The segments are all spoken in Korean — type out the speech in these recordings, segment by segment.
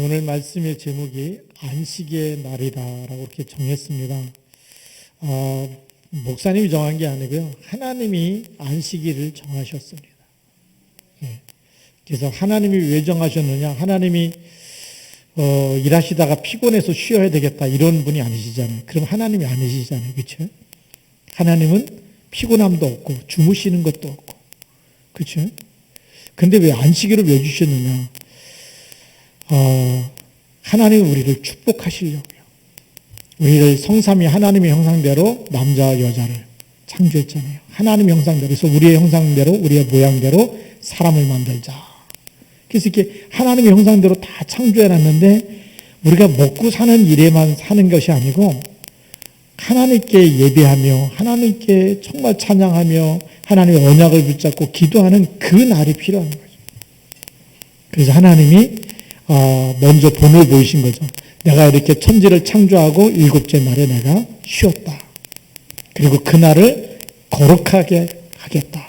오늘 말씀의 제목이 안식의 날이다라고 이렇게 정했습니다. 목사님이 정한 게 아니고요. 하나님이 안식일을 정하셨습니다. 그래서 하나님이 왜 정하셨느냐? 하나님이 일하시다가 피곤해서 쉬어야 되겠다 이런 분이 아니시잖아요. 그럼 하나님이 아니시잖아요. 그렇죠? 하나님은 피곤함도 없고 주무시는 것도 없고 그렇죠? 근데 왜 안식일을 왜 주셨느냐? 하나님은 우리를 축복하시려고요. 우리를 성삼위 하나님의 형상대로 남자와 여자를 창조했잖아요. 하나님의 형상대로, 그래서 우리의 형상대로, 우리의 모양대로 사람을 만들자. 그래서 이렇게 하나님의 형상대로 다 창조해놨는데 우리가 먹고 사는 일에만 사는 것이 아니고 하나님께 예배하며 하나님께 정말 찬양하며 하나님의 언약을 붙잡고 기도하는 그 날이 필요한 거죠. 그래서 하나님이 먼저 본을 보이신 거죠. 내가 이렇게 천지를 창조하고 일곱째 날에 내가 쉬었다. 그리고 그날을 거룩하게 하겠다.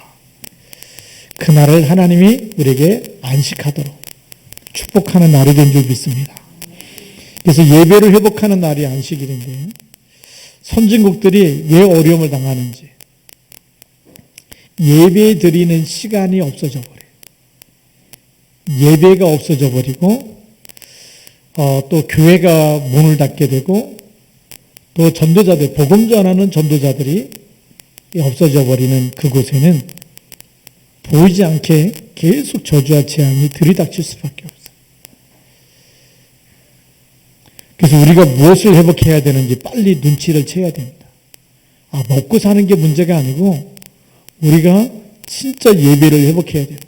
그날을 하나님이 우리에게 안식하도록 축복하는 날이 된 줄 믿습니다. 그래서 예배를 회복하는 날이 안식일인데요. 선진국들이 왜 어려움을 당하는지 예배 드리는 시간이 없어져 버려요. 예배가 없어져 버리고 또 교회가 문을 닫게 되고 또 전도자들, 복음 전하는 전도자들이 없어져 버리는 그곳에는 보이지 않게 계속 저주와 재앙이 들이닥칠 수밖에 없어요. 그래서 우리가 무엇을 회복해야 되는지 빨리 눈치를 채야 됩니다. 먹고 사는 게 문제가 아니고 우리가 진짜 예배를 회복해야 된다.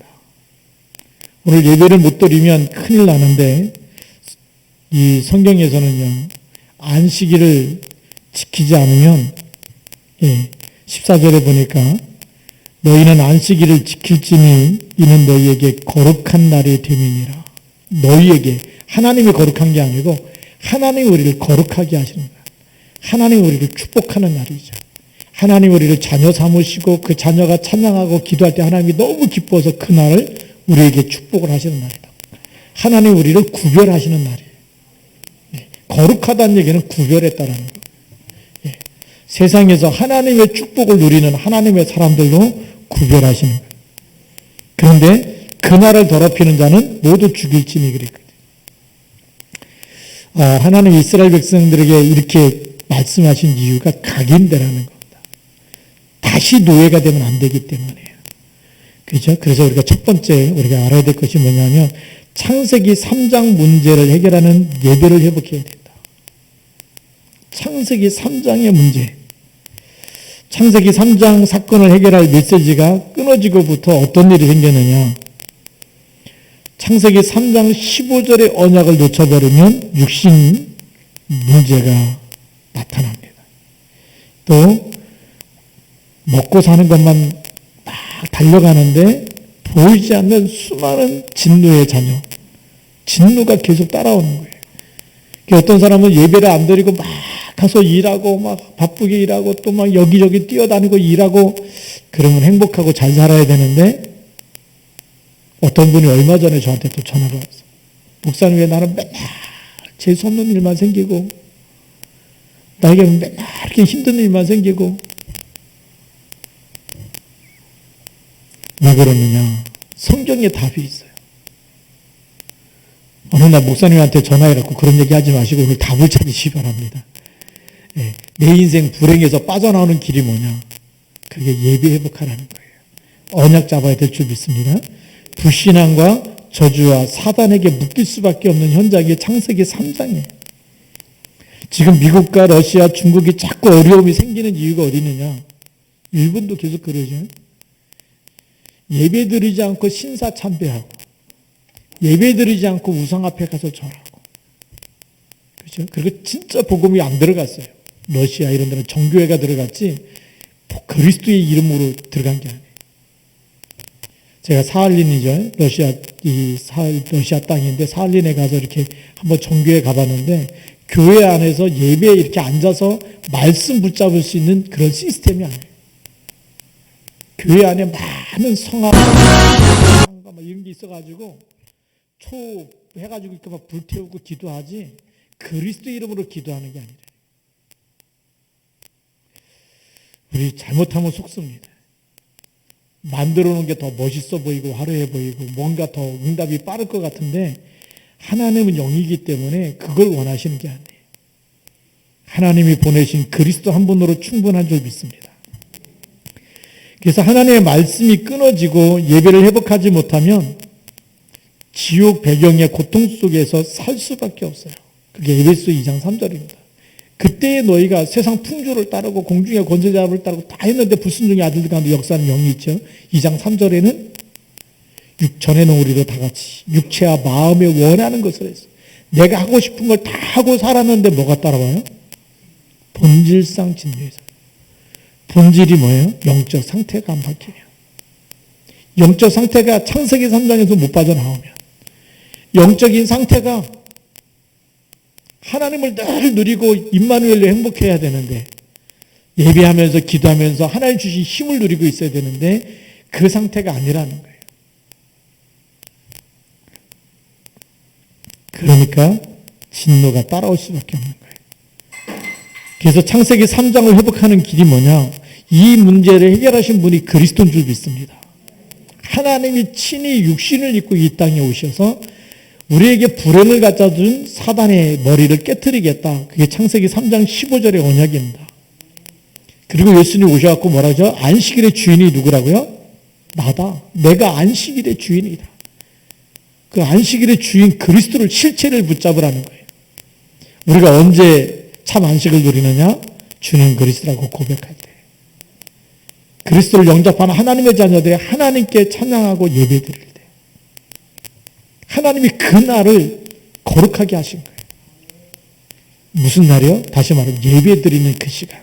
오늘 예배를 못 드리면 큰일 나는데 이 성경에서는요. 안식일을 지키지 않으면 14절에 보니까 너희는 안식일을 지킬지니 이는 너희에게 거룩한 날이 됨이니라. 너희에게 하나님이 거룩한 게 아니고 하나님이 우리를 거룩하게 하시는 거예요. 하나님이 우리를 축복하는 날이죠. 하나님이 우리를 자녀 삼으시고 그 자녀가 찬양하고 기도할 때 하나님이 너무 기뻐서 그 날을 우리에게 축복을 하시는 날이다. 하나님이 우리를 구별하시는 날이에요. 거룩하다는 얘기는 구별했다라는 거예요. 세상에서 하나님의 축복을 누리는 하나님의 사람들로 구별하시는 거예요. 그런데 그 날을 더럽히는 자는 모두 죽일지니 그랬거든요. 하나님 이스라엘 백성들에게 이렇게 말씀하신 이유가 각인되라는 겁니다. 다시 노예가 되면 안 되기 때문이에요. 그렇죠? 그래서 우리가 첫 번째 우리가 알아야 될 것이 뭐냐면 창세기 3장 문제를 해결하는 예배를 회복해야 된다. 창세기 3장의 문제. 창세기 3장 사건을 해결할 메시지가 끊어지고부터 어떤 일이 생겼느냐. 창세기 3장 15절의 언약을 놓쳐버리면 육신 문제가 나타납니다. 또 먹고 사는 것만 막 달려가는데 보이지 않는 수많은 진노의 자녀. 진노가 계속 따라오는 거예요. 어떤 사람은 예배를 안 드리고 막 가서 일하고 막 바쁘게 일하고 또 막 여기저기 뛰어다니고 일하고 그러면 행복하고 잘 살아야 되는데 어떤 분이 얼마 전에 저한테 또 전화가 왔어요. 목사님 왜 나는 맨날 재수없는 일만 생기고 나에게 맨날 이렇게 힘든 일만 생기고 왜 그러느냐. 성경에 답이 있어요. 어느 날 목사님한테 전화해갖고 그런 얘기 하지 마시고 오늘 답을 찾으시기 바랍니다. 내 인생 불행에서 빠져나오는 길이 뭐냐. 그게 예배 회복하라는 거예요. 언약 잡아야 될 줄 믿습니다. 불신앙과 저주와 사단에게 묶일 수밖에 없는 현장이 창세기 3장이에요. 지금 미국과 러시아, 중국이 자꾸 어려움이 생기는 이유가 어디 있느냐. 일본도 계속 그러죠. 예배 드리지 않고 신사 참배하고 예배 드리지 않고 우상 앞에 가서 절하고 그렇죠? 그리고 진짜 복음이 안 들어갔어요. 러시아 이런 데는 정교회가 들어갔지 그리스도의 이름으로 들어간 게 아니에요. 제가 사할린이죠. 러시아 땅인데 사할린에 가서 이렇게 한번 정교회 가봤는데 교회 안에서 예배에 이렇게 앉아서 말씀 붙잡을 수 있는 그런 시스템이 아니에요. 교회 안에 많은 성악 이런 게 있어가지고 해가지고 이렇게 막 불태우고 기도하지 그리스도 이름으로 기도하는 게 아니라 우리 잘못하면 속습니다. 만들어 놓은 게 더 멋있어 보이고 화려해 보이고 뭔가 더 응답이 빠를 것 같은데 하나님은 영이기 때문에 그걸 원하시는 게 아니에요. 하나님이 보내신 그리스도 한 분으로 충분한 줄 믿습니다. 그래서 하나님의 말씀이 끊어지고 예배를 회복하지 못하면 지옥 배경의 고통 속에서 살 수밖에 없어요. 그게 에베소 2장 3절입니다. 그때의 너희가 세상 풍조를 따르고 공중의 권세자를 따르고 다 했는데 불순종의 아들들 가운데 역사하는 영이 있죠. 2장 3절에는 전에는 우리도 다 같이 육체와 마음에 원하는 것을 했어. 내가 하고 싶은 걸 다 하고 살았는데 뭐가 따라와요? 본질상 진리에서. 본질이 뭐예요? 영적 상태가 안 바뀌면. 영적 상태가 창세기 3장에서 못 빠져나오면 영적인 상태가 하나님을 늘 누리고 임마누엘로 행복해야 되는데 예배하면서 기도하면서 하나님 주신 힘을 누리고 있어야 되는데 그 상태가 아니라는 거예요. 그러니까 진노가 따라올 수밖에 없는 거예요. 그래서 창세기 3장을 회복하는 길이 뭐냐? 이 문제를 해결하신 분이 그리스도인 줄 믿습니다. 하나님이 친히 육신을 입고 이 땅에 오셔서 우리에게 불행을 갖다 준 사단의 머리를 깨트리겠다. 그게 창세기 3장 15절의 언약입니다. 그리고 예수님 오셔갖고 뭐라 하죠? 안식일의 주인이 누구라고요? 나다. 내가 안식일의 주인이다. 그 안식일의 주인 그리스도를 실체를 붙잡으라는 거예요. 우리가 언제 참 안식을 누리느냐? 주는 그리스도라고 고백할 때. 그리스도를 영접하는 하나님의 자녀들이 하나님께 찬양하고 예배드릴 때. 하나님이 그 날을 거룩하게 하신 거예요. 무슨 날이요? 다시 말하면 예배드리는 그 시간.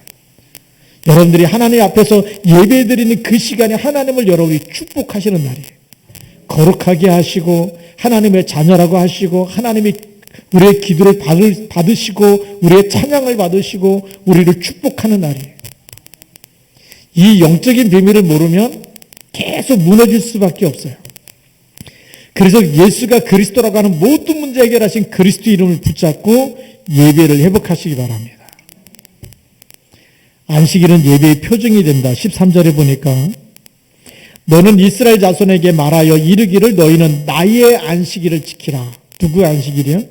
여러분들이 하나님 앞에서 예배드리는 그 시간에 하나님을 여러분이 축복하시는 날이에요. 거룩하게 하시고 하나님의 자녀라고 하시고 하나님이 우리의 기도를 받으시고 우리의 찬양을 받으시고 우리를 축복하는 날이에요. 이 영적인 비밀을 모르면 계속 무너질 수밖에 없어요. 그래서 예수가 그리스도라고 하는 모든 문제 해결하신 그리스도 이름을 붙잡고 예배를 회복하시기 바랍니다. 안식일은 예배의 표징이 된다. 13절에 보니까 너는 이스라엘 자손에게 말하여 이르기를 너희는 나의 안식일을 지키라. 누구의 안식일이요?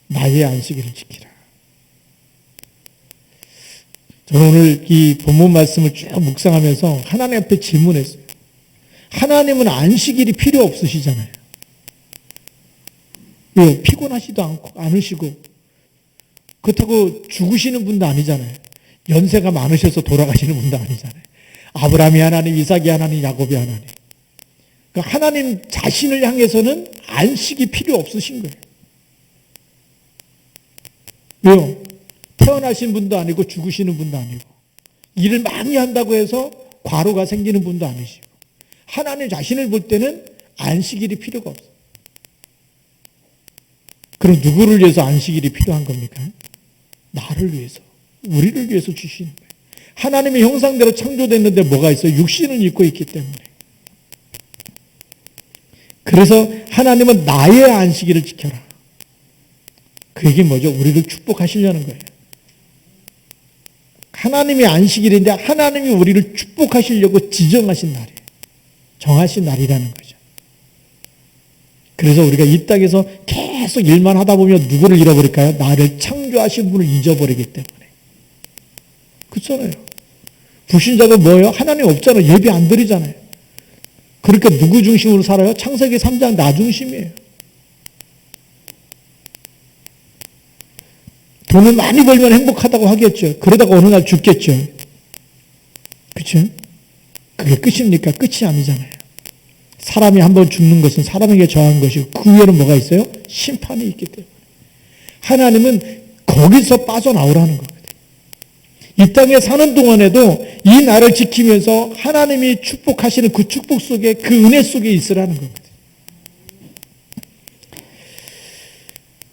나의 안식일을 지키라. 저는 오늘 이 본문 말씀을 쭉 묵상하면서 하나님 앞에 질문했어요. 하나님은 안식일이 필요 없으시잖아요. 왜? 피곤하지도 않으시고 그렇다고 죽으시는 분도 아니잖아요. 연세가 많으셔서 돌아가시는 분도 아니잖아요. 아브라함이 하나님, 이삭이 하나님, 야곱이 하나님. 그러니까 하나님 자신을 향해서는 안식이 필요 없으신 거예요. 왜요? 태어나신 분도 아니고 죽으시는 분도 아니고 일을 많이 한다고 해서 과로가 생기는 분도 아니시고 하나님 자신을 볼 때는 안식일이 필요가 없어요. 그럼 누구를 위해서 안식일이 필요한 겁니까? 나를 위해서, 우리를 위해서 주시는 거예요. 하나님의 형상대로 창조됐는데 뭐가 있어요? 육신을 입고 있기 때문에. 그래서 하나님은 나의 안식일을 지켜라. 그 얘기는 뭐죠? 우리를 축복하시려는 거예요. 하나님의 안식일인데 하나님이 우리를 축복하시려고 지정하신 날이에요. 정하신 날이라는 거죠. 그래서 우리가 이 땅에서 계속 일만 하다 보면 누구를 잃어버릴까요? 나를 창조하신 분을 잊어버리기 때문에. 그렇잖아요. 불신자도 뭐예요? 하나님 없잖아요. 예배 안 드리잖아요. 그러니까 누구 중심으로 살아요? 창세기 3장 나 중심이에요. 돈을 많이 벌면 행복하다고 하겠죠. 그러다가 어느 날 죽겠죠. 그렇죠? 그게 끝입니까? 끝이 아니잖아요. 사람이 한번 죽는 것은 사람에게 정한 것이고 그 위에는 뭐가 있어요? 심판이 있기 때문에. 하나님은 거기서 빠져나오라는 거거든요. 이 땅에 사는 동안에도 이 나를 지키면서 하나님이 축복하시는 그 축복 속에 그 은혜 속에 있으라는 거거든요.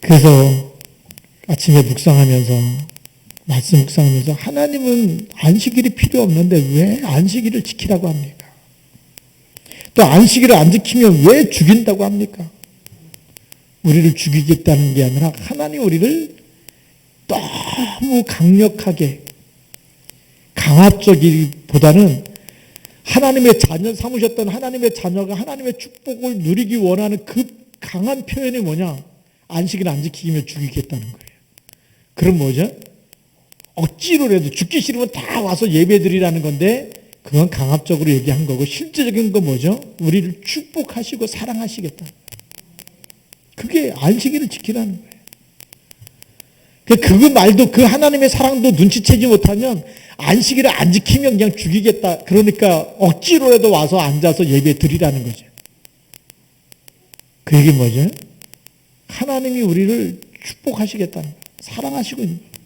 그래서 아침에 묵상하면서 말씀 묵상하면서 하나님은 안식일이 필요 없는데 왜 안식일을 지키라고 합니까? 또 안식일을 안 지키면 왜 죽인다고 합니까? 우리를 죽이겠다는 게 아니라 하나님 우리를 너무 강력하게 강압적이보다는 하나님의 자녀 삼으셨던 하나님의 자녀가 하나님의 축복을 누리기 원하는 그 강한 표현이 뭐냐? 안식일 안 지키면 죽이겠다는 거예요. 그럼 뭐죠? 억지로라도 죽기 싫으면 다 와서 예배드리라는 건데 그건 강압적으로 얘기한 거고 실제적인 건 뭐죠? 우리를 축복하시고 사랑하시겠다. 그게 안식일을 지키라는 거예요. 그 말도 그 하나님의 사랑도 눈치채지 못하면 안식일을 안 지키면 그냥 죽이겠다. 그러니까 억지로라도 와서 앉아서 예배 드리라는 거죠. 그 얘기 뭐죠? 하나님이 우리를 축복하시겠다는 거예요. 사랑하시고 있는 거예요.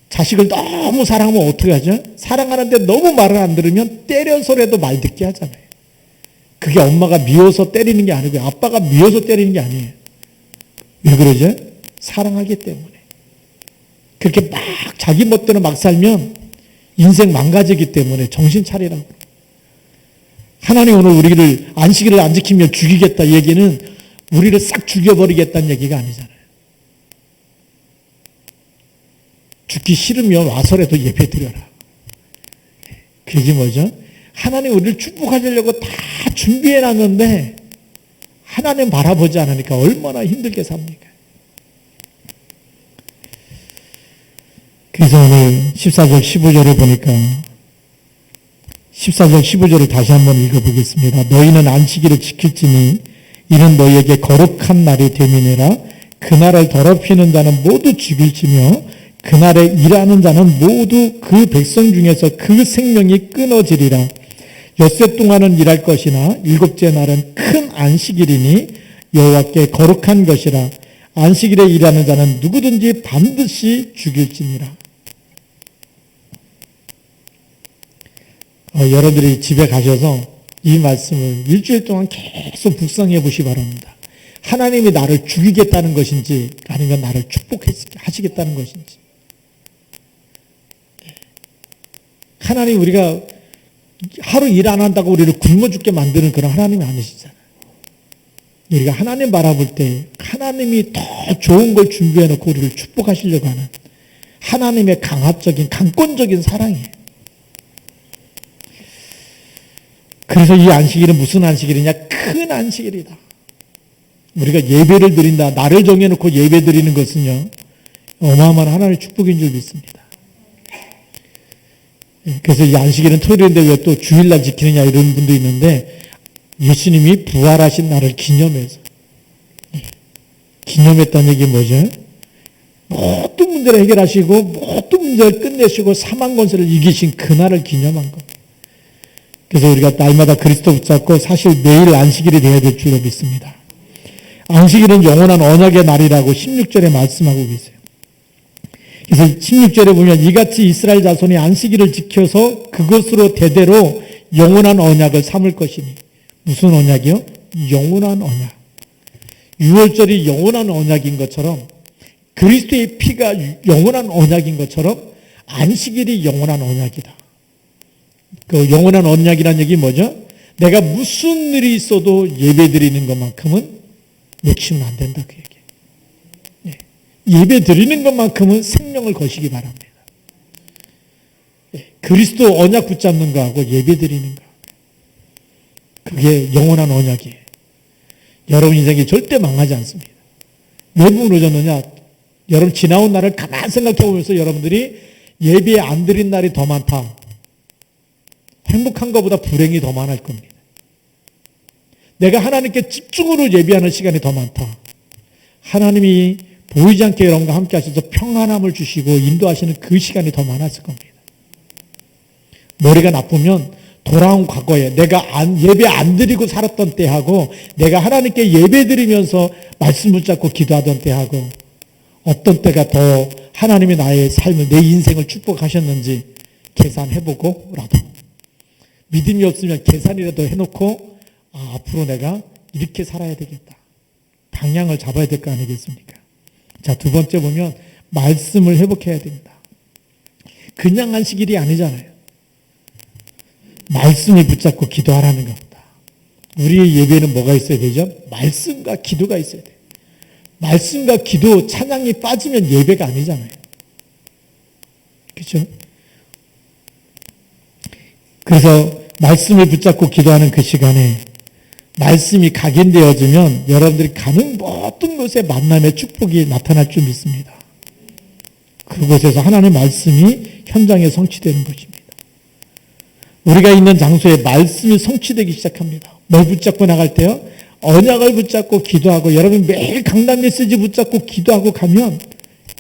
자식을 너무 사랑하면 어떻게 하죠? 사랑하는데 너무 말을 안 들으면 때려서라도 말 듣게 하잖아요. 그게 엄마가 미워서 때리는 게 아니고요. 아빠가 미워서 때리는 게 아니에요. 왜 그러죠? 사랑하기 때문에. 그렇게 막 자기 멋대로 막 살면 인생 망가지기 때문에 정신 차리라고. 하나님 오늘 우리를 안식일을 안 지키면 죽이겠다 얘기는 우리를 싹 죽여버리겠다는 얘기가 아니잖아요. 죽기 싫으면 와서라도 예배 드려라. 그게 뭐죠? 하나님 우리를 축복하시려고 다 준비해 놨는데 하나님 바라보지 않으니까 얼마나 힘들게 삽니까? 그래서 오늘 14절 15절에 보니까 14절 15절을 다시 한번 읽어보겠습니다. 너희는 안식일을 지킬지니 이는 너희에게 거룩한 날이 됨이니라. 그날을 더럽히는 자는 모두 죽일지며 그날에 일하는 자는 모두 그 백성 중에서 그 생명이 끊어지리라. 엿새 동안은 일할 것이나 일곱째 날은 큰 안식일이니 여호와께 거룩한 것이라. 안식일에 일하는 자는 누구든지 반드시 죽일지니라. 여러분들이 집에 가셔서 이 말씀을 일주일 동안 계속 묵상해 보시기 바랍니다. 하나님이 나를 죽이겠다는 것인지 아니면 나를 축복하시겠다는 것인지. 하나님 우리가 하루 일 안 한다고 우리를 굶어 죽게 만드는 그런 하나님이 아니시잖아요. 우리가 하나님 바라볼 때 하나님이 더 좋은 걸 준비해 놓고 우리를 축복하시려고 하는 하나님의 강압적인 강권적인 사랑이에요. 그래서 이 안식일은 무슨 안식일이냐? 큰 안식일이다. 우리가 예배를 드린다. 나를 정해놓고 예배 드리는 것은요. 어마어마한 하나님의 축복인 줄 믿습니다. 그래서 이 안식일은 토요일인데 왜 또 주일날 지키느냐 이런 분도 있는데 예수님이 부활하신 날을 기념해서 기념했다는 얘기 뭐죠? 모든 문제를 해결하시고 모든 문제를 끝내시고 사망 권세를 이기신 그날을 기념한 겁니다. 그래서 우리가 날마다 그리스도 붙잡고 사실 매일 안식일이 되어야 될 줄로 믿습니다. 안식일은 영원한 언약의 날이라고 16절에 말씀하고 계세요. 그래서 16절에 보면 이같이 이스라엘 자손이 안식일을 지켜서 그것으로 대대로 영원한 언약을 삼을 것이니. 무슨 언약이요? 영원한 언약. 유월절이 영원한 언약인 것처럼 그리스도의 피가 영원한 언약인 것처럼 안식일이 영원한 언약이다. 그 영원한 언약이라는 얘기 뭐죠? 내가 무슨 일이 있어도 예배 드리는 것만큼은 놓치면 안 된다 그 얘기. 예배 드리는 것만큼은 생명을 거시기 바랍니다. 그리스도 언약 붙잡는 거하고 예배 드리는 거. 그게 영원한 언약이에요. 여러분 인생이 절대 망하지 않습니다. 왜 무너졌느냐? 여러분 지나온 날을 가만히 생각해 보면서 여러분들이 예배 안 드린 날이 더 많다. 행복한 것보다 불행이 더 많을 겁니다. 내가 하나님께 집중으로 예배하는 시간이 더 많다. 하나님이 보이지 않게 여러분과 함께 하셔서 평안함을 주시고 인도하시는 그 시간이 더 많았을 겁니다. 머리가 나쁘면 돌아온 과거에 내가 예배 안 드리고 살았던 때하고 내가 하나님께 예배 드리면서 말씀 붙잡고 기도하던 때하고 어떤 때가 더 하나님이 나의 삶을 내 인생을 축복하셨는지 계산해보고라도 믿음이 없으면 계산이라도 해놓고 앞으로 내가 이렇게 살아야 되겠다. 방향을 잡아야 될 거 아니겠습니까? 자, 두 번째 보면 말씀을 회복해야 됩니다. 그냥 안식일이 아니잖아요. 말씀이 붙잡고 기도하라는 겁니다. 우리의 예배는 뭐가 있어야 되죠? 말씀과 기도가 있어야 돼요. 말씀과 기도, 찬양이 빠지면 예배가 아니잖아요. 그렇죠? 그래서 말씀을 붙잡고 기도하는 그 시간에 말씀이 각인되어지면 여러분들이 가는 모든 곳에 만남의 축복이 나타날 줄 믿습니다. 그곳에서 하나님의 말씀이 현장에 성취되는 것입니다. 우리가 있는 장소에 말씀이 성취되기 시작합니다. 뭘 붙잡고 나갈 때요? 언약을 붙잡고 기도하고, 여러분 매일 강단 메시지 붙잡고 기도하고 가면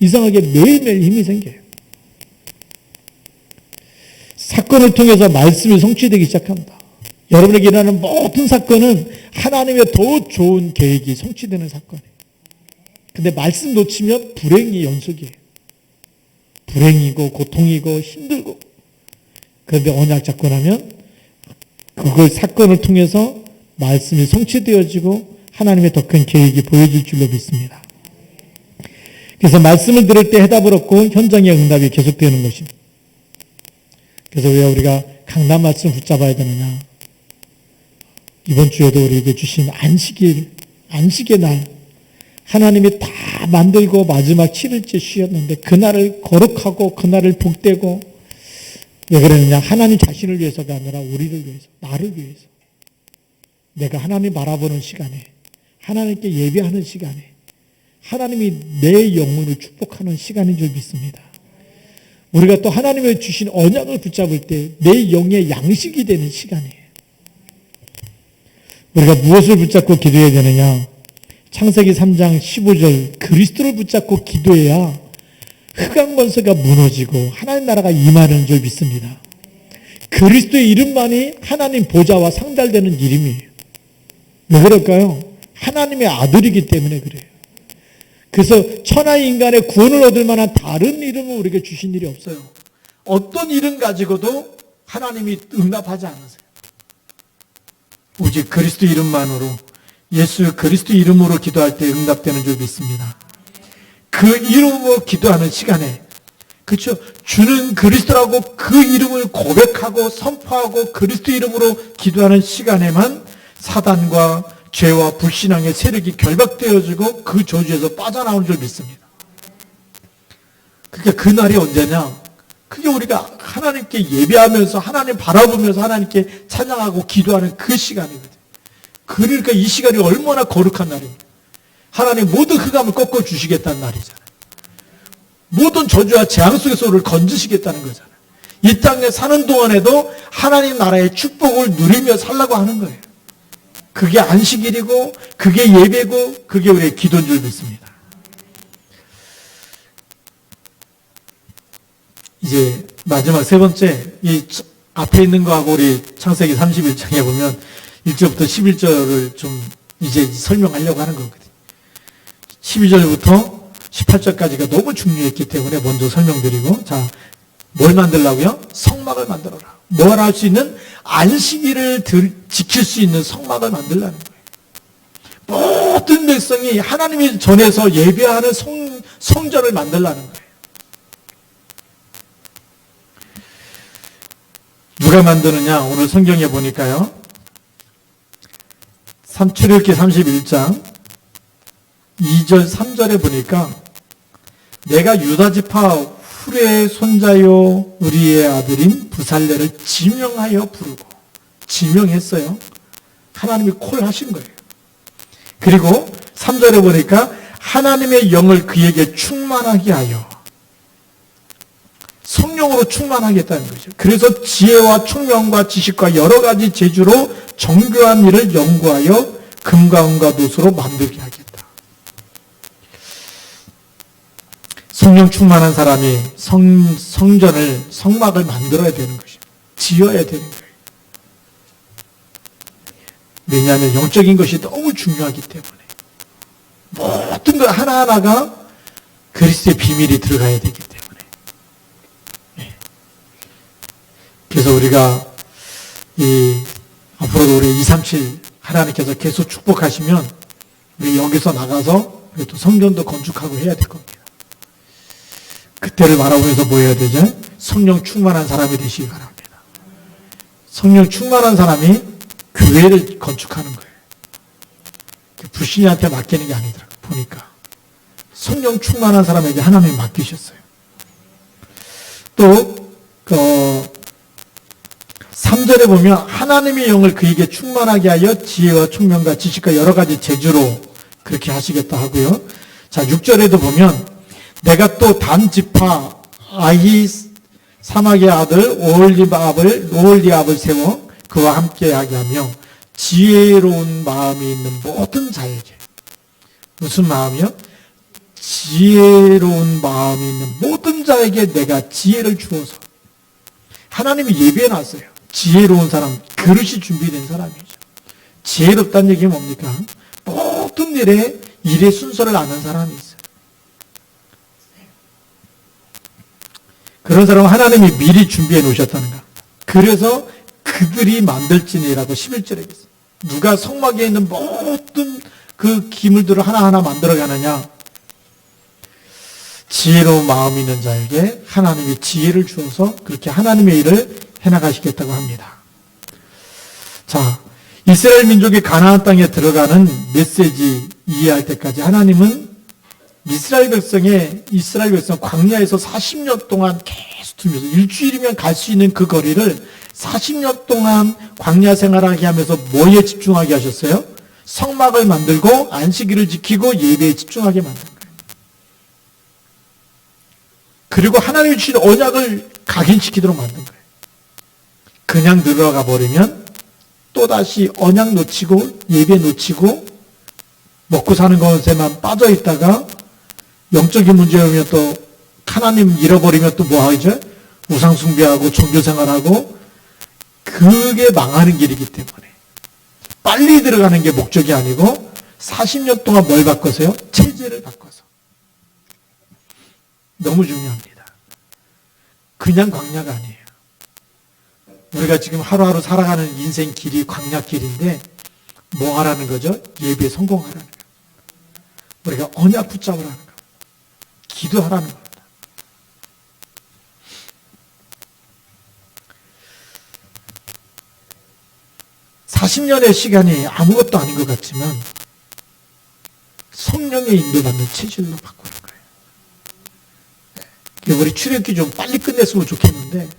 이상하게 매일매일 힘이 생겨요. 사건을 통해서 말씀이 성취되기 시작합니다. 여러분에게 일어나는 모든 사건은 하나님의 더 좋은 계획이 성취되는 사건이에요. 근데 말씀 놓치면 불행이 연속이에요. 불행이고 고통이고 힘들고. 그런데 언약 잡고 나면 그걸 사건을 통해서 말씀이 성취되어지고 하나님의 더 큰 계획이 보여질 줄로 믿습니다. 그래서 말씀을 들을 때 해답을 얻고 현장의 응답이 계속되는 것입니다. 그래서 왜 우리가 강단 말씀 붙잡아야 되느냐? 이번 주에도 우리에게 주신 안식의 날, 하나님이 다 만들고 마지막 7일째 쉬었는데 그날을 거룩하고 그날을 복되고, 왜 그러느냐? 하나님 자신을 위해서가 아니라 우리를 위해서, 나를 위해서. 내가 하나님 바라보는 시간에, 하나님께 예배하는 시간에, 하나님이 내 영혼을 축복하는 시간인 줄 믿습니다. 우리가 또 하나님의 주신 언약을 붙잡을 때 내 영의 양식이 되는 시간이에요. 우리가 무엇을 붙잡고 기도해야 되느냐? 창세기 3장 15절, 그리스도를 붙잡고 기도해야 흑암 권세가 무너지고 하나님 나라가 임하는 줄 믿습니다. 그리스도의 이름만이 하나님 보좌와 상달되는 이름이에요. 왜 그럴까요? 하나님의 아들이기 때문에 그래요. 그래서 천하의 인간의 구원을 얻을 만한 다른 이름을 우리에게 주신 일이 없어요. 어떤 이름 가지고도 하나님이 응답하지 않으세요. 오직 그리스도 이름만으로, 예수 그리스도 이름으로 기도할 때 응답되는 줄 믿습니다. 그 이름으로 기도하는 시간에, 그렇죠? 주는 그리스도라고 그 이름을 고백하고 선포하고 그리스도 이름으로 기도하는 시간에만 사단과 죄와 불신앙의 세력이 결박되어지고 그 저주에서 빠져나오는 줄 믿습니다. 그러니까 그날이 언제냐? 그게 우리가 하나님께 예배하면서 하나님 바라보면서 하나님께 찬양하고 기도하는 그 시간이거든요. 그러니까 이 시간이 얼마나 거룩한 날입니다. 하나님 모든 흑암을 꺾어주시겠다는 날이잖아요. 모든 저주와 재앙 속에서 우리를 건지시겠다는 거잖아요. 이 땅에 사는 동안에도 하나님 나라의 축복을 누리며 살라고 하는 거예요. 그게 안식일이고 그게 예배고 그게 우리의 기도인 줄 믿습니다. 이제 마지막 세 번째, 이 앞에 있는 거하고 우리 창세기 31장에 보면 1절부터 11절을 좀 이제 설명하려고 하는 거거든요. 12절부터 18절까지가 너무 중요했기 때문에 먼저 설명드리고, 자, 뭘 만들라고요? 성막을 만들어라. 뭘 할 수 있는? 안식일을 지킬 수 있는 성막을 만들라는 거예요. 모든 백성이 하나님이 전에서 예배하는 성전을 만들라는 거예요. 누가 만드느냐? 오늘 성경에 보니까요. 출애굽기 31장 2절 3절에 보니까 내가 유다 지파 후레의 손자요 우리의 아들인 부살레를 지명하여 부르고, 지명했어요. 하나님이 콜하신 거예요. 그리고 3절에 보니까 하나님의 영을 그에게 충만하게 하여, 성령으로 충만하겠다는 거죠. 그래서 지혜와 총명과 지식과 여러 가지 재주로 정교한 일을 연구하여 금과 은과 노수로 만들게 하겠다. 성령 충만한 사람이 성전을, 성막을 만들어야 되는 것입니다. 지어야 되는 거예요. 왜냐하면 영적인 것이 너무 중요하기 때문에 모든 것 하나하나가 그리스도의 비밀이 들어가야 되기 때문에. 그래서 우리가 앞으로도 우리 237 하나님께서 계속 축복하시면 우리 여기서 나가서 또 성전도 건축하고 해야 될 겁니다. 그때를 바라보면서 뭐 해야 되죠? 성령 충만한 사람이 되시기 바랍니다. 성령 충만한 사람이 교회를 건축하는 거예요. 불신자한테 맡기는 게 아니더라고요. 보니까 성령 충만한 사람에게 하나님이 맡기셨어요. 또 3절에 보면 하나님의 영을 그에게 충만하게 하여 지혜와 총명과 지식과 여러 가지 재주로 그렇게 하시겠다 하고요. 자, 6절에도 보면 내가 또 단 지파 아히 사막의 아들 오홀리압을 세워 그와 함께하게 하며 지혜로운 마음이 있는 모든 자에게, 무슨 마음이요? 지혜로운 마음이 있는 모든 자에게 내가 지혜를 주어서, 하나님이 예비해 놨어요. 지혜로운 사람, 그릇이 준비된 사람이죠. 지혜롭다는 얘기는 뭡니까? 모든 일의 순서를 아는 사람이 있어요. 그런 사람은 하나님이 미리 준비해 놓으셨다는 거. 그래서 그들이 만들지니라고 11절에 있어요. 누가 성막에 있는 모든 그 기물들을 하나하나 만들어가느냐? 지혜로운 마음이 있는 자에게 하나님이 지혜를 주어서 그렇게 하나님의 일을 해나가시겠다고 합니다. 자, 이스라엘 민족이 가나안 땅에 들어가는 메시지 이해할 때까지 하나님은 이스라엘 백성 광야에서 40년 동안 계속 두면서 일주일이면 갈 수 있는 그 거리를 40년 동안 광야 생활하게 하면서 뭐에 집중하게 하셨어요? 성막을 만들고 안식일을 지키고 예배에 집중하게 만든 거예요. 그리고 하나님이 주신 언약을 각인시키도록 만든 거예요. 그냥 들어가 버리면 또다시 언약 놓치고 예배 놓치고 먹고 사는 것에만 빠져 있다가 영적인 문제 오면 또 하나님 잃어버리면 또 뭐 하죠? 우상 숭배하고 종교 생활하고, 그게 망하는 길이기 때문에 빨리 들어가는 게 목적이 아니고 40년 동안 뭘 바꿔서요? 체제를 바꿔서. 너무 중요합니다. 그냥 광야가 아니에요. 우리가 지금 하루하루 살아가는 인생 길이 광야길인데 뭐 하라는 거죠? 예배에 성공하라는 거예요. 우리가 언약 붙잡으라는 거예요. 기도하라는 겁니다. (40년의) 시간이 아무것도 아닌 것 같지만 성령의 인도받는 체질로 바꾸는 거예요. 우리 출애굽기 좀 빨리 끝냈으면 좋겠는데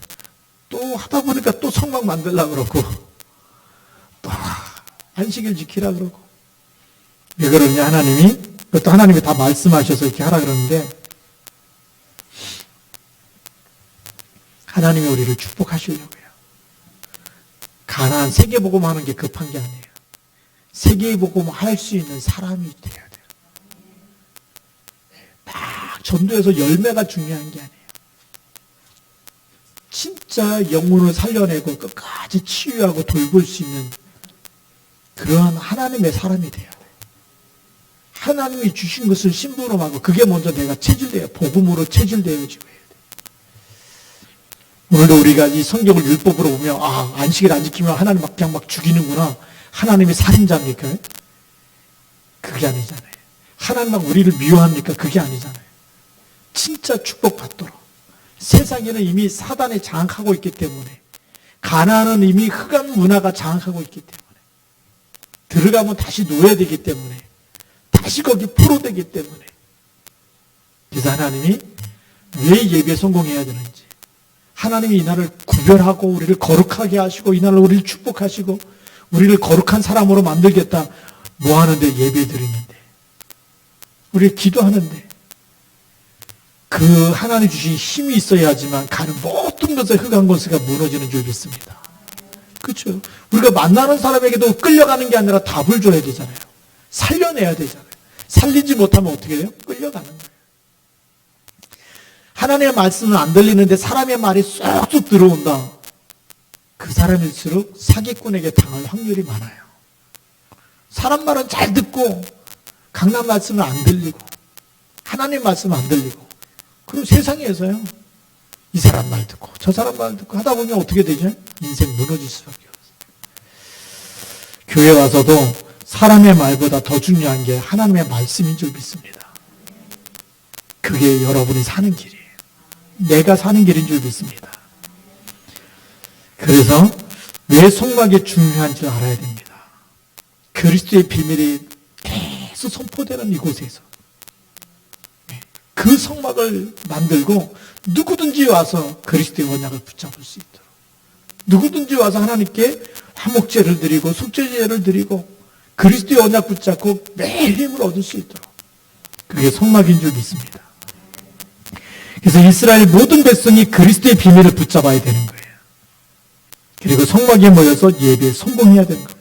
또 하다 보니까 또 성막 만들려고 그러고 또 안식일 지키라 그러고. 왜 그러냐? 그것도 하나님이 다 말씀하셔서 이렇게 하라 그러는데, 하나님이 우리를 축복하시려고요. 가나안 세계복음 하는 게 급한 게 아니에요. 세계복음 할 수 있는 사람이 돼야 돼요. 막 전도해서 열매가 중요한 게 아니에요. 진짜 영혼을 살려내고 끝까지 치유하고 돌볼 수 있는 그러한 하나님의 사람이 돼야 돼요. 하나님이 주신 것을 심부름하고, 그게 먼저 내가 체질돼요. 복음으로 체질되어지고 해야 돼요. 오늘도 우리가 이 성경을 율법으로 보면 안식일 안 지키면 하나님 그냥 막 죽이는구나. 하나님이 살인자입니까? 그게 아니잖아요. 하나님 막 우리를 미워합니까? 그게 아니잖아요. 진짜 축복받도록. 세상에는 이미 사단이 장악하고 있기 때문에, 가나안은 이미 흑암 문화가 장악하고 있기 때문에, 들어가면 다시 노예되기 때문에, 다시 거기 포로되기 때문에. 그래서 하나님이 왜 예배에 성공해야 되는지, 하나님이 이날을 구별하고 우리를 거룩하게 하시고 이날을 우리를 축복하시고 우리를 거룩한 사람으로 만들겠다. 뭐 하는데? 예배 드리는데, 우리 기도하는데, 그 하나님 주신 힘이 있어야지만 가는 모든 것에 흑암 권세가 무너지는 줄 믿습니다. 그렇죠? 우리가 만나는 사람에게도 끌려가는 게 아니라 답을 줘야 되잖아요. 살려내야 되잖아요. 살리지 못하면 어떻게 돼요? 끌려가는 거예요. 하나님의 말씀은 안 들리는데 사람의 말이 쏙쏙 들어온다. 그 사람일수록 사기꾼에게 당할 확률이 많아요. 사람 말은 잘 듣고 강남 말씀은 안 들리고 하나님 말씀은 안 들리고, 그리고 세상에서요, 이 사람 말 듣고 저 사람 말 듣고 하다 보면 어떻게 되죠? 인생 무너질 수밖에 없어요. 교회 와서도 사람의 말보다 더 중요한 게 하나님의 말씀인 줄 믿습니다. 그게 여러분이 사는 길이에요. 내가 사는 길인 줄 믿습니다. 그래서 왜 성막이 중요한지 알아야 됩니다. 그리스도의 비밀이 계속 선포되는 이곳에서 그 성막을 만들고 누구든지 와서 그리스도의 언약을 붙잡을 수 있도록, 누구든지 와서 하나님께 화목제를 드리고 속죄제를 드리고 그리스도의 언약 붙잡고 매일 힘을 얻을 수 있도록, 그게 성막인 줄 믿습니다. 그래서 이스라엘 모든 백성이 그리스도의 비밀을 붙잡아야 되는 거예요. 그리고 성막에 모여서 예배에 성공해야 되는 겁니다.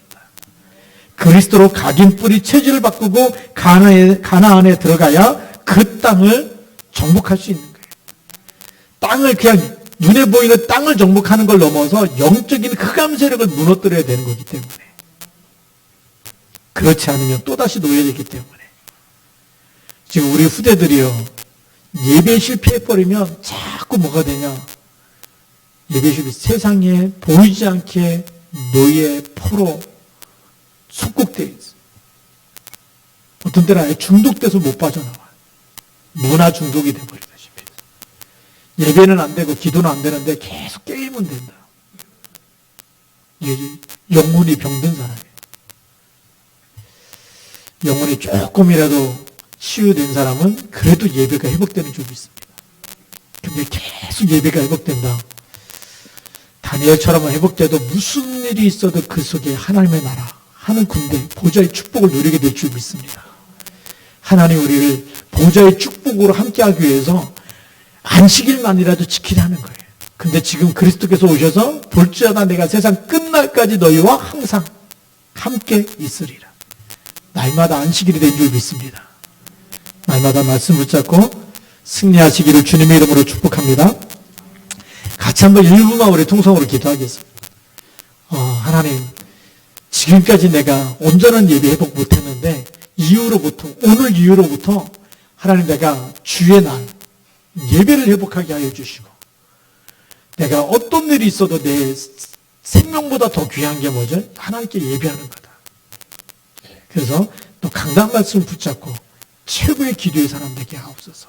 그리스도로 각인 뿌리 체질을 바꾸고 가나안에 들어가야 그 땅을 정복할 수 있는 거예요. 땅을 그냥 눈에 보이는 땅을 정복하는 걸 넘어서 영적인 흑암 세력을 무너뜨려야 되는 거기 때문에, 그렇지 않으면 또다시 노예되기 때문에 지금 우리 후대들이요, 예배에 실패해버리면 자꾸 뭐가 되냐, 예배 실패, 세상에 보이지 않게 노예, 포로 속국되어 있어. 어떤 때는 아예 중독돼서 못 빠져나와. 문화 중독이 돼버리다시피. 예배는 안 되고 기도는 안 되는데 계속 게임은 된다. 이게 영혼이 병든 사람이에요. 영혼이 조금이라도 치유된 사람은 그래도 예배가 회복되는 줄 믿습니다. 근데 계속 예배가 회복된다. 다니엘처럼 회복돼도 무슨 일이 있어도 그 속에 하나님의 나라, 하는 군대, 보좌의 축복을 누리게 될 줄 믿습니다. 하나님 우리를 보좌의 축복으로 함께하기 위해서 안식일만이라도 지키라는 거예요. 근데 지금 그리스도께서 오셔서 볼지어다 내가 세상 끝날까지 너희와 항상 함께 있으리라. 날마다 안식일이 된 줄 믿습니다. 날마다 말씀 붙잡고 승리하시기를 주님의 이름으로 축복합니다. 같이 한번 1분만 우리 통성으로 기도하겠습니다. 하나님, 지금까지 내가 온전한 예배 회복 못했는데 오늘 이후로부터 하나님, 내가 주의 날 예배를 회복하게 하여 주시고, 내가 어떤 일이 있어도 내 생명보다 더 귀한 게 뭐죠? 하나님께 예배하는 거다. 그래서 또 강단 말씀을 붙잡고 최고의 기도의 사람 되게 하옵소서.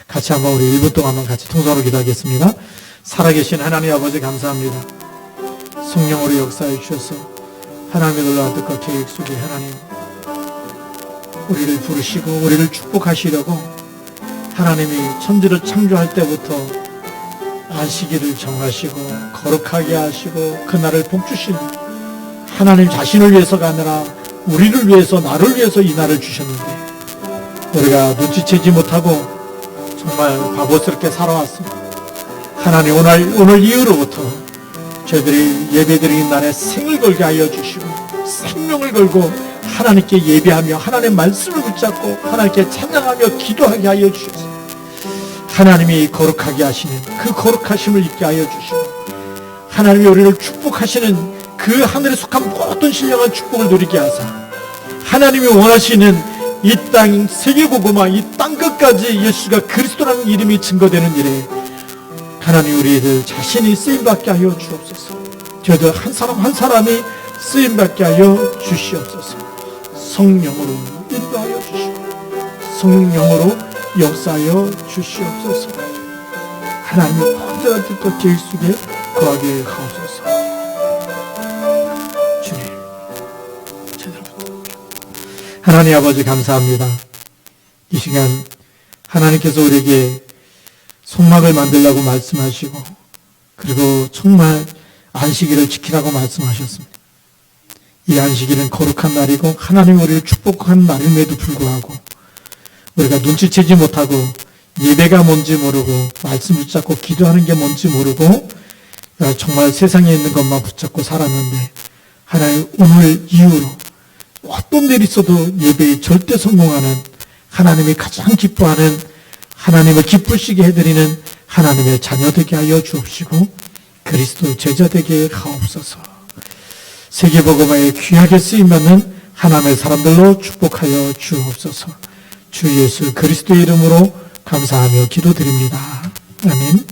같이 한번 우리 1분 동안만 같이 통성으로 기도하겠습니다. 살아계신 하나님 아버지 감사합니다. 성령으로 역사해 주셔서 하나님의 놀라운 뜻과 계획 속에 하나님 우리를 부르시고 우리를 축복하시려고 하나님이 천지를 창조할 때부터 안식일을 정하시고 거룩하게 하시고 그날을 복주신 하나님 자신을 위해서가 아니라 우리를 위해서, 나를 위해서 이 날을 주셨는데 우리가 눈치채지 못하고 정말 바보스럽게 살아왔습니다. 하나님, 오늘 이후로부터 저희들이 예배드리는 날에 생을 걸게 하여 주시고 생명을 걸고 하나님께 예배하며 하나님의 말씀을 붙잡고 하나님께 찬양하며 기도하게 하여 주셔서 하나님이 거룩하게 하시는 그 거룩하심을 잊게 하여 주시고 하나님이 우리를 축복하시는 그 하늘에 속한 모든 신령한 축복을 누리게 하사 하나님이 원하시는 이 땅 세계복음화 이 땅 끝까지 예수가 그리스도라는 이름이 증거되는 일에 하나님 우리들 자신이 쓰임받게 하여 주옵소서. 저희들 한 사람 한 사람이 쓰임받게 하여 주시옵소서. 성령으로 인도하여 주시고 성령으로 역사하여 주시옵소서. 하나님의 온전한 뜻과 계획 속에 거하게 하옵소서. 주님, 제대로부터 하나님 아버지 감사합니다. 이 시간 하나님께서 우리에게 성막을 만들라고 말씀하시고 그리고 정말 안식일을 지키라고 말씀하셨습니다. 이 안식일은 거룩한 날이고 하나님이 우리를 축복하는 날임에도 불구하고 우리가 눈치채지 못하고 예배가 뭔지 모르고 말씀 붙잡고 기도하는 게 뭔지 모르고 정말 세상에 있는 것만 붙잡고 살았는데 하나님 오늘 이후로 어떤 일이 있어도 예배에 절대 성공하는 하나님이 가장 기뻐하는 하나님을 기쁘시게 해드리는 하나님의 자녀 되게 하여 주옵시고 그리스도 제자 되게 하옵소서. 세계복음화에 귀하게 쓰임받는 하나님의 사람들로 축복하여 주옵소서. 주 예수 그리스도의 이름으로 감사하며 기도드립니다. 아멘.